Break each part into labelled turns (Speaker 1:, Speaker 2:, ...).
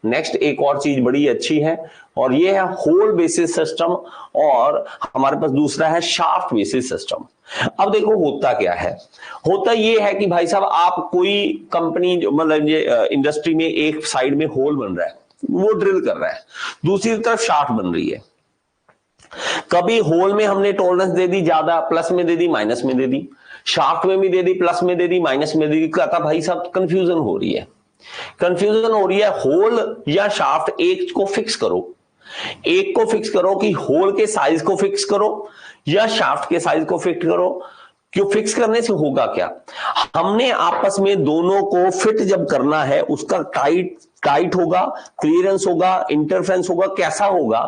Speaker 1: Next एक और चीज बड़ी अच्छी है और ये है होल बेसिस सिस्टम, और हमारे पास दूसरा है शाफ्ट बेसिस सिस्टम। अब देखो होता क्या है, होता ये है कि भाई साहब आप कोई कंपनी जो मतलब ये इंडस्ट्री में एक साइड में होल बन रहा है, वो ड्रिल कर रहा है, दूसरी तरफ शाफ्ट बन रही है। कभी होल में हमने टॉलरेंस दे दी ज्यादा, प्लस में दे दी माइनस में दे दी, शाफ्ट में भी दे दी प्लस में दे दी माइनस में दे दी, कहता भाई साहब कंफ्यूजन हो रही है, कंफ्यूजन हो रही है, होल या शाफ्ट एक को फिक्स करो, एक को फिक्स करो कि होल के साइज को फिक्स करो या शाफ्ट के साइज को फिक्स करो। क्यों फिक्स करने से होगा क्या, हमने आपस में दोनों को फिट जब करना है उसका टाइट होगा, क्लियरेंस होगा, इंटरफेरेंस होगा, कैसा होगा,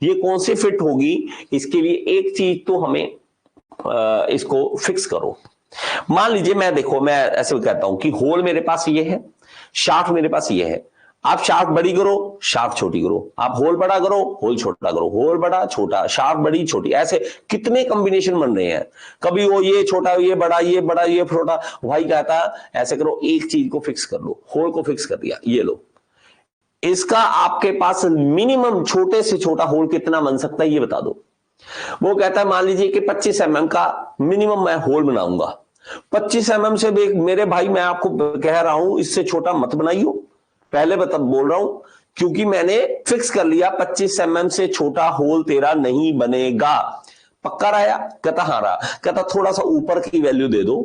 Speaker 1: ये कौन सी फिट होगी, इसके लिए एक चीज तो हमें इसको फिक्स करो। मान लीजिए मैं देखो मैं ऐसे कहता हूं कि होल मेरे पास ये है, शाफ्ट मेरे पास ये है, आप शाफ्ट बड़ी करो शाफ्ट छोटी करो, आप होल बड़ा करो होल छोटा करो, होल बड़ा छोटा शाफ्ट बड़ी छोटी, ऐसे कितने कॉम्बिनेशन बन रहे हैं, कभी वो ये छोटा ये बड़ा ये बड़ा ये छोटा। भाई कहता ऐसे करो एक चीज को फिक्स कर लो, होल को फिक्स कर दिया, ये लो, इसका आपके पास मिनिमम छोटे से छोटा होल कितना बन सकता है ये बता दो। वो कहता है मान लीजिए कि 25 mm का मिनिमम मैं होल बनाऊंगा, 25 mm से भी मेरे भाई मैं आपको कह रहा हूं इससे छोटा मत बनाइयो, पहले बोल रहा हूं, क्योंकि मैंने फिक्स कर लिया 25 mm से छोटा होल तेरा नहीं बनेगा। पक्का रहा? कहता हाँ रहा। कहता थोड़ा सा ऊपर की वैल्यू दे दो,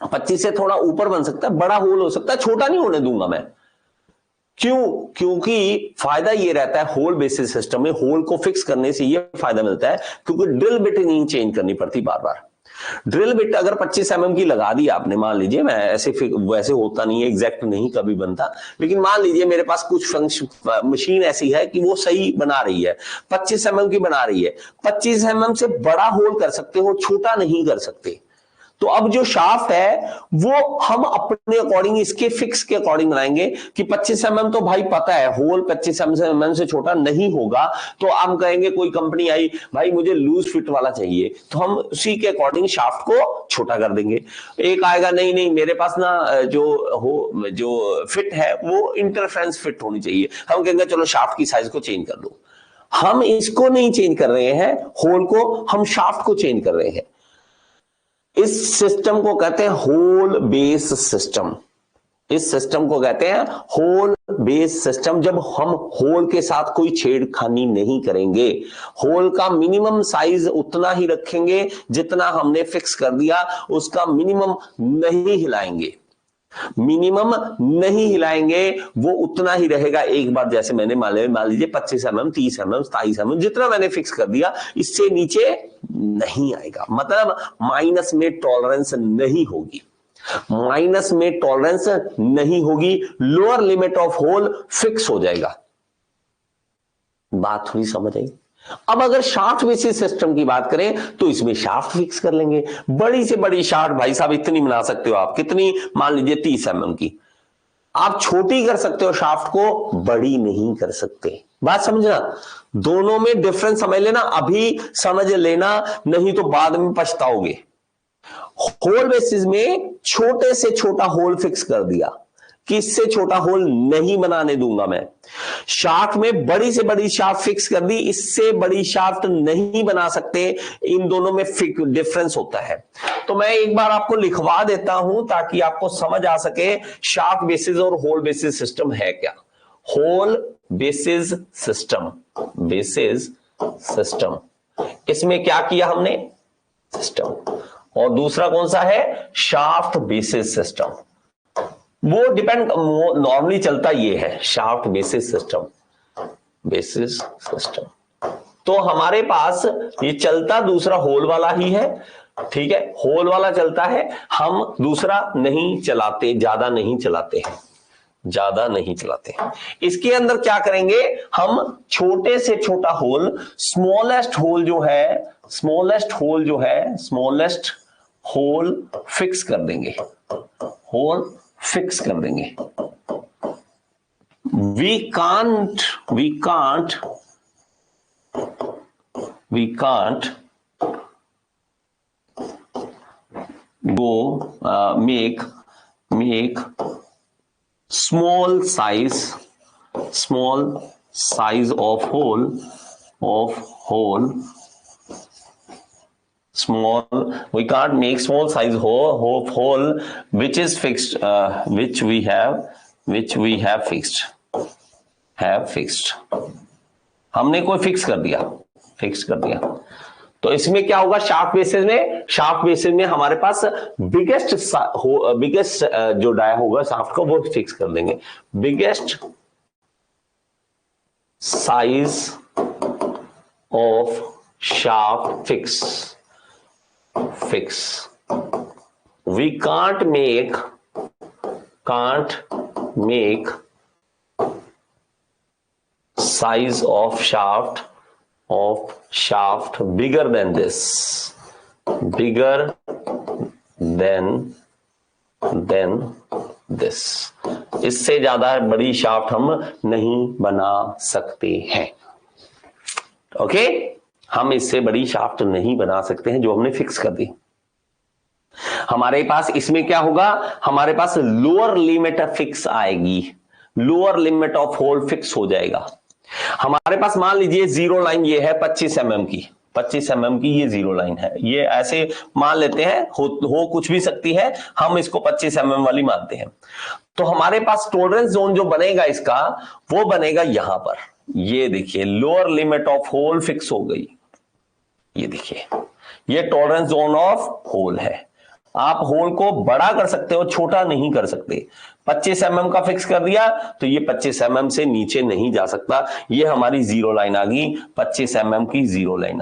Speaker 1: 25 से थोड़ा ऊपर बन सकता है, बड़ा होल हो सकता है, छोटा नहीं होने दूंगा मैं। क्यों? क्योंकि फायदा ये रहता है होल बेसिस सिस्टम में, होल को फिक्स करने से ये फायदा मिलता है क्योंकि ड्रिल बिट नहीं चेंज करनी पड़ती बार बार। ड्रिल बिट अगर 25 mm की लगा दी आपने, मान लीजिए, मैं ऐसे वैसे होता नहीं है, एग्जैक्ट नहीं कभी बनता, लेकिन मान लीजिए मेरे पास कुछ मशीन ऐसी है कि वो सही बना रही है, 25 mm की बना रही है, 25 mm से बड़ा होल कर सकते हो, छोटा नहीं कर सकते। तो अब जो शाफ्ट है वो हम अपने अकॉर्डिंग इसके फिक्स के अकॉर्डिंग बनाएंगे कि 25 mm तो भाई पता है होल 25 mm से छोटा नहीं होगा, तो हम कहेंगे कोई कंपनी आई भाई मुझे लूज फिट वाला चाहिए, तो हम उसी के अकॉर्डिंग शाफ्ट को छोटा कर देंगे। एक आएगा नहीं नहीं मेरे पास ना जो फिट है वो इंटरफेरेंस फिट होनी चाहिए, हम कहेंगे चलो शाफ्ट की साइज को चेंज कर दो। हम इसको नहीं चेंज कर रहे हैं, होल को, हम शाफ्ट को चेंज कर रहे हैं। इस सिस्टम को कहते हैं होल बेस सिस्टम, इस सिस्टम को कहते हैं होल बेस सिस्टम। जब हम होल के साथ कोई छेड़खानी नहीं करेंगे, होल का मिनिमम साइज उतना ही रखेंगे जितना हमने फिक्स कर दिया, उसका मिनिमम नहीं हिलाएंगे, मिनिमम नहीं हिलाएंगे, वो उतना ही रहेगा। एक बार जैसे मैंने मान लीजिए 25 mm 30 mm 27 mm जितना मैंने फिक्स कर दिया, इससे नीचे नहीं आएगा, मतलब माइनस में टॉलरेंस नहीं होगी, माइनस में टॉलरेंस नहीं होगी, lower limit of hole fix हो जाएगा। बात थोड़ी समझ आई? अब अगर शाफ्ट बेसिस सिस्टम की बात करें तो इसमें शाफ्ट फिक्स कर लेंगे, बड़ी से बड़ी शाफ्ट भाई साहब इतनी बना सकते हो आप, कितनी, मान लीजिए 30 mm की, आप छोटी कर सकते हो शाफ्ट को, बड़ी नहीं कर सकते। बात समझना, दोनों में डिफरेंस समझ लेना, अभी समझ लेना, नहीं तो बाद में पछताओगे। होल बेसिस में छोटे से छोटा होल फिक्स कर दिया कि इससे छोटा होल नहीं बनाने दूंगा मैं। शाफ्ट में बड़ी से बड़ी शाफ्ट फिक्स कर दी, इससे बड़ी शाफ्ट नहीं बना सकते, इन दोनों में डिफरेंस होता है। तो मैं एक बार आपको लिखवा देता हूं ताकि आपको समझ आ सके शाफ्ट बेसिस और होल बेसिस सिस्टम है क्या। Hole basis system, basis system, इसमें क्या किया हमने, सिस्टम, और दूसरा कौन सा है, शाफ्ट बेसिस सिस्टम। वो डिपेंड नॉर्मली चलता ये है, shaft basis system, basis system. तो हमारे पास ये चलता दूसरा होल वाला ही है, ठीक है, होल वाला चलता है, हम दूसरा नहीं चलाते, ज्यादा नहीं चलाते हैं, ज्यादा नहीं चलाते हैं। इसके अंदर क्या करेंगे, हम छोटे से छोटा होल, स्मॉलेस्ट होल जो है, स्मॉलेस्ट होल जो है, स्मॉलेस्ट होल फिक्स कर देंगे, होल फिक्स कर देंगे। We can't go make small size small size of hole small, we can't make small size hole which is fixed, which we have fixed, हमने कोई fix कर दिया। तो इसमें क्या होगा, शाफ्ट बेसिस में हमारे पास बिगेस्ट जो डाया होगा शाफ्ट का वो फिक्स कर देंगे। Biggest size of shaft fix. We can't make size of shaft bigger than this, इससे ज्यादा बड़ी शाफ्ट हम नहीं बना सकते हैं। ओके, हम इससे बड़ी शाफ्ट नहीं बना सकते हैं जो हमने फिक्स कर दी। हमारे पास इसमें क्या होगा, हमारे पास लोअर लिमिट फिक्स आएगी, lower limit of hole fix हो जाएगा। हमारे पास मान लीजिए जीरो लाइन ये है 25 mm की, 25 mm की ये जीरो लाइन है, ये ऐसे मान लेते हैं, हो कुछ भी सकती है, हम इसको 25 mm वाली मानते हैं। तो हमारे पास टॉलरेंस जोन जो बनेगा इसका, वो बनेगा यहां पर। ये देखिए lower limit of hole fix हो गई, ये देखिए ये टॉलरेंस जोन ऑफ होल है। आप होल को बड़ा कर सकते हो, छोटा नहीं कर सकते। 25 mm का फिक्स कर दिया तो ये 25 mm से नीचे नहीं जा सकता। ये हमारी जीरो लाइन आ गई, 25 mm की जीरो लाइन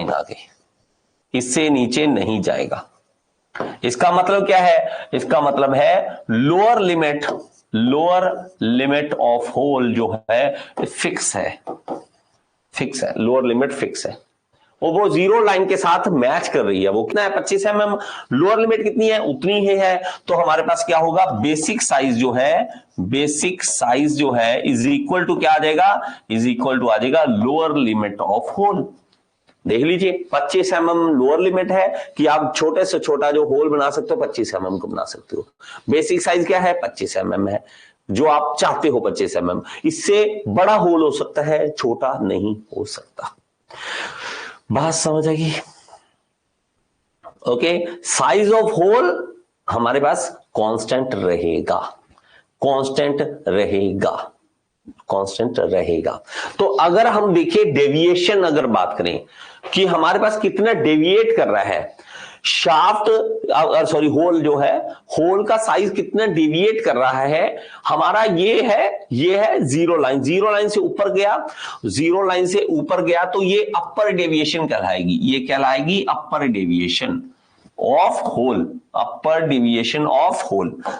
Speaker 1: आ गई, इससे नीचे नहीं जाएगा। इसका मतलब क्या है, इसका मतलब है लोअर लिमिट ऑफ होल जो है फिक्स है, लोअर लिमिट फिक्स है, और वो जीरो लाइन के साथ मैच कर रही है। वो कितना है, 25 mm, लोअर लिमिट कितनी है, उतनी ही है। तो हमारे पास क्या होगा, बेसिक साइज जो है इज इक्वल टू क्या आ जाएगा, इज इक्वल टू आ जाएगा लोअर लिमिट ऑफ होल। देख लीजिए 25 mm लोअर लिमिट है कि आप छोटे से छोटा जो होल बना सकते हो 25 mm को बना सकते हो। बेसिक साइज क्या है, 25 mm है, जो आप चाहते हो 25 mm। इससे बड़ा होल हो सकता है, छोटा नहीं हो सकता। बात समझ आएगी? ओके, साइज ऑफ होल हमारे पास कांस्टेंट रहेगा। तो अगर हम देखें डेविएशन, अगर बात करें कि हमारे पास कितना डेविएट कर रहा है शाफ्ट, होल जो है, होल का साइज कितना डेविएट कर रहा है हमारा, ये है जीरो लाइन से ऊपर गया, तो ये अपर डेविएशन कहलाएगी, ये कहलाएगी अपर डेविएशन ऑफ होल,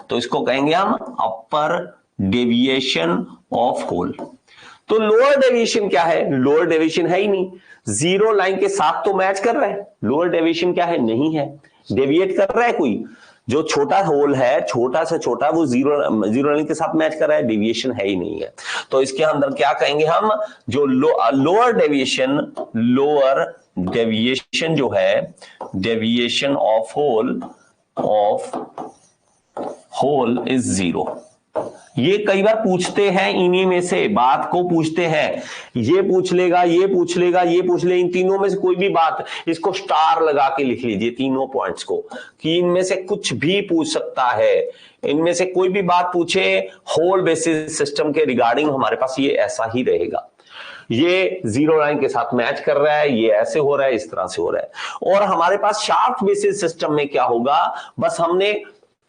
Speaker 1: तो इसको कहेंगे हम अपर डेविएशन ऑफ होल। तो लोअर डेविएशन क्या है, लोअर डेविएशन है ही नहीं, जीरो लाइन के साथ तो मैच कर रहा है। लोअर डेविएशन क्या है, नहीं है, डेविएट कर रहा है कोई, जो छोटा होल है, छोटा से छोटा, वो जीरो लाइन के साथ मैच कर रहा है, डेविएशन है ही नहीं है। तो इसके अंदर क्या कहेंगे हम, जो लोअर डेविएशन जो है, deviation of hole is zero. ये कई बार पूछते हैं, इन्हीं में से बात को पूछते हैं, ये पूछ लेगा, इन तीनों में से कोई भी बात, इसको स्टार लगा के लिख लीजिए तीनों पॉइंट्स को, कि इनमें से कुछ भी पूछ सकता है। इनमें से कोई भी बात पूछे होल बेसिस सिस्टम के रिगार्डिंग, हमारे पास ये ऐसा ही रहेगा। ये जीरो लाइन के साथ मैच कर रहा है, ये ऐसे हो रहा है, इस तरह से हो रहा है। और हमारे पास शाफ्ट बेसिस सिस्टम में क्या होगा, बस हमने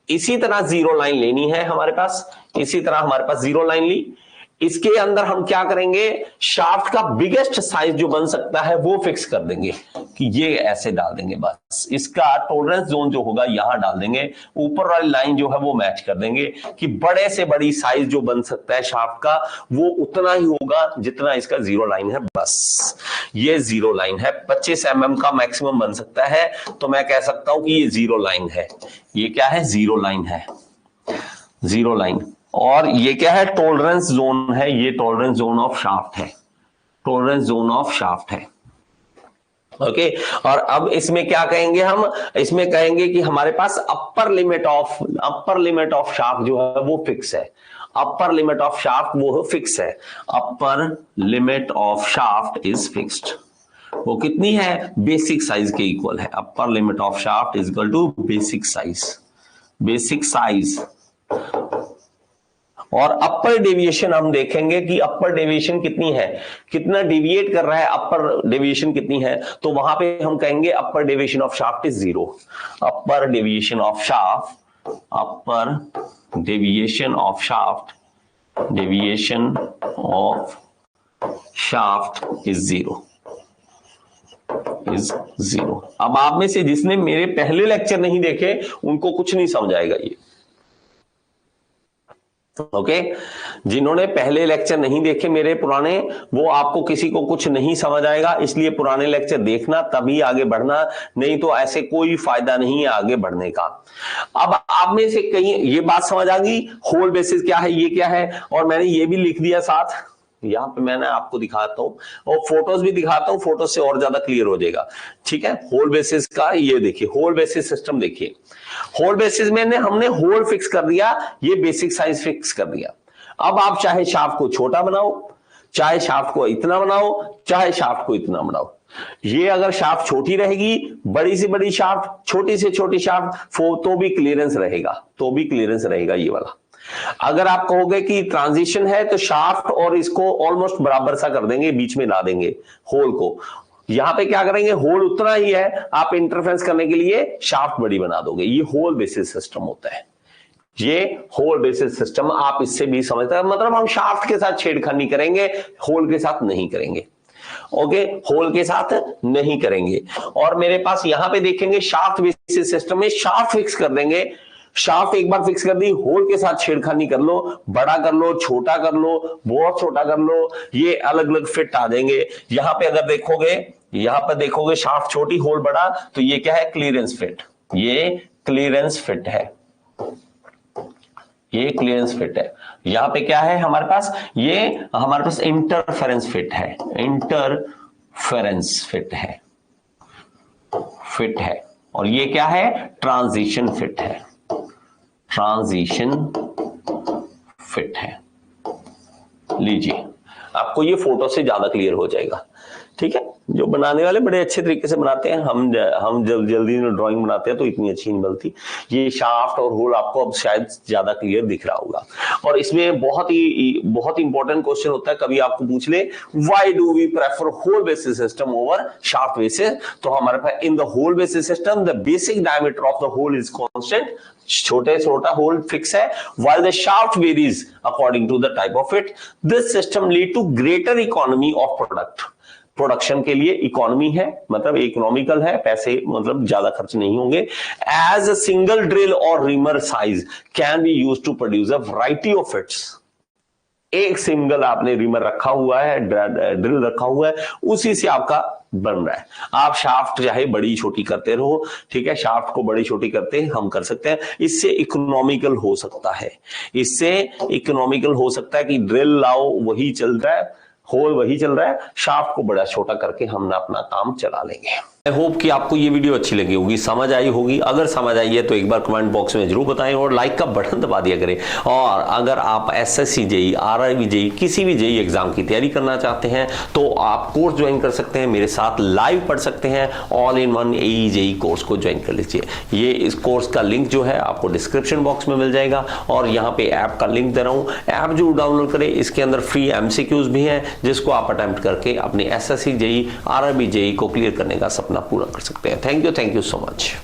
Speaker 1: इसी तरह जीरो लाइन लेनी है, हमारे पास इसी तरह हमारे पास जीरो लाइन ली, इसके अंदर हम क्या करेंगे, शाफ्ट का बिगेस्ट साइज जो बन सकता है वो फिक्स कर देंगे, कि ये ऐसे डाल देंगे, बस इसका टॉलरेंस जोन जो होगा यहां डाल देंगे, ऊपर वाली लाइन जो है वो मैच कर देंगे, कि बड़े से बड़ी साइज जो बन सकता है शाफ्ट का वो उतना ही होगा जितना इसका जीरो लाइन है। बस ये जीरो लाइन है, 25 mm का मैक्सिमम बन सकता है, तो मैं कह सकता हूं कि ये जीरो लाइन है। ये क्या है, जीरो लाइन है, जीरो लाइन। और ये क्या है, टॉलरेंस जोन है, ये टॉलरेंस जोन ऑफ शाफ्ट है, ओके। और अब इसमें क्या कहेंगे हम, इसमें कहेंगे कि हमारे पास अपर लिमिट ऑफ शाफ्ट जो है वो फिक्स है। अपर लिमिट ऑफ शाफ्ट वो फिक्स है, upper limit of shaft is fixed. वो कितनी है? बेसिक साइज के इक्वल है। Upper limit of shaft is equal to basic size, basic size. और अपर डेविएशन हम देखेंगे कि अपर डेविएशन कितनी है, कितना डेविएट कर रहा है, अपर डेविएशन कितनी है, तो वहां पे हम कहेंगे upper deviation of shaft is 0। Upper deviation of shaft, upper deviation of shaft, deviation of shaft is 0, is 0। अब आप में से जिसने मेरे पहले लेक्चर नहीं देखे उनको कुछ नहीं समझ आएगा ये, ओके जिन्होंने पहले लेक्चर नहीं देखे मेरे पुराने, वो आपको किसी को कुछ नहीं समझ आएगा, इसलिए पुराने लेक्चर देखना तभी आगे बढ़ना, नहीं तो ऐसे कोई फायदा नहीं है आगे बढ़ने का। अब आप में से कहीं ये बात समझ आ गई होल बेसिस क्या है, ये क्या है, और मैंने ये भी लिख दिया साथ, यहां पे मैंने आपको दिखाता हूं और फोटोज भी दिखाता हूं, फोटो से और ज्यादा क्लियर हो जाएगा। ठीक है, होल बेसिस का ये देखिए, होल बेसिस सिस्टम देखिए। होल बेसिस में हमने होल फिक्स कर दिया, ये बेसिक साइज फिक्स कर दिया। अब आप चाहे शाफ्ट को छोटा बनाओ, चाहे शाफ्ट को इतना बनाओ, चाहे शाफ्ट को इतना बनाओ, ये अगर शाफ्ट छोटी रहेगी, बड़ी से बड़ी शाफ्ट, छोटी से छोटी शाफ्ट, तो भी क्लियरेंस रहेगा, तो भी क्लियरेंस रहेगा ये वाला। अगर आप कहोगे कि ट्रांजिशन है तो शाफ्ट और इसको ऑलमोस्ट बराबर सा कर देंगे, बीच में ला देंगे होल को, यहां पे क्या करेंगे, होल उतना ही है, आप इंटरफेरेंस करने के लिए शाफ्ट बड़ी बना दोगे। ये होल बेसिस सिस्टम होता है, ये होल बेसिस सिस्टम। आप इससे भी समझते हैं, मतलब हम शाफ्ट के साथ छेड़खानी करेंगे, होल के साथ नहीं करेंगे। ओके, होल के साथ नहीं करेंगे। और मेरे पास यहां पे देखेंगे शाफ्ट बेसिस सिस्टम में शाफ्ट फिक्स कर देंगे, शाफ्ट एक बार फिक्स कर दी, होल के साथ छेड़खानी कर लो, बड़ा कर लो, छोटा कर लो, बहुत छोटा कर लो, ये अलग अलग फिट आ जाएंगे। यहां पे अगर देखोगे, यहां पर देखोगे शाफ्ट छोटी होल बड़ा, तो ये क्या है, क्लियरेंस फिट, ये क्लियरेंस फिट है, ये क्लियरेंस फिट है। यहां पे क्या है हमारे पास, ये हमारे पास इंटरफेरेंस फिट है, इंटरफेरेंस फिट है, फिट है। और ये क्या है, ट्रांजिशन फिट है, ट्रांजिशन फिट है। लीजिए, आपको ये फोटो से ज्यादा क्लियर हो जाएगा। ठीक है, जो बनाने वाले बड़े अच्छे तरीके से बनाते हैं, हम जब जल्दी में ड्राइंग बनाते हैं तो इतनी अच्छी नहीं बनती। ये शाफ्ट और होल आपको अब शायद ज्यादा क्लियर दिख रहा होगा। और इसमें बहुत इंपॉर्टेंट क्वेश्चन होता है, कभी आपको पूछ ले why do we prefer hole basis system over shaft basis, तो हमारे पास in the hole basis system the basic diameter of the hole is constant, छोटे छोटा होल फिक्स है, while the shaft varies according to the type of it. This system lead to greater economy of product. Production के लिए economy है, मतलब economical है, पैसे मतलब ज्यादा खर्च नहीं होंगे। एज अ सिंगल ड्रिल और reamer size can be use to produce a variety of fits. एक सिंगल आपने रीमर रखा हुआ है, ड्रिल रखा हुआ है, उसी से आपका बन रहा है। आप शाफ्ट चाहे बड़ी छोटी करते रहो, ठीक है, शाफ्ट को बड़ी छोटी करते हम कर सकते हैं, इससे इकोनॉमिकल हो सकता है, इससे इकोनॉमिकल हो सकता है कि ड्रिल लाओ वही चल रहा है, होल वही चल रहा है, शाफ्ट को बड़ा छोटा करके हम अपना काम चला लेंगे। आई होप कि आपको ये वीडियो अच्छी लगी होगी, समझ आई होगी। अगर समझ आई है तो एक बार कमेंट बॉक्स में जरूर बताएं और लाइक का बटन दबा दिया करें। और अगर आप एसएससी जेई, आरआरबी जेई, किसी भी जेई एग्जाम की तैयारी करना चाहते हैं तो आप कोर्स ज्वाइन कर सकते हैं, मेरे साथ लाइव पढ़ सकते हैं। All in one AE JE course को ज्वाइन कर लीजिए। ये इस कोर्स का लिंक जो है आपको डिस्क्रिप्शन बॉक्स में मिल जाएगा, और यहाँ पे ऐप का लिंक दे रहा हूँ, ऐप जरूर डाउनलोड करें। इसके अंदर फ्री एमसीक्यूज भी हैं जिसको आप अटेम्प्ट करके अपने एसएससी जेई, आरआरबी जेई को क्लियर करने का सपना पूरा कर सकते हैं। Thank you so much.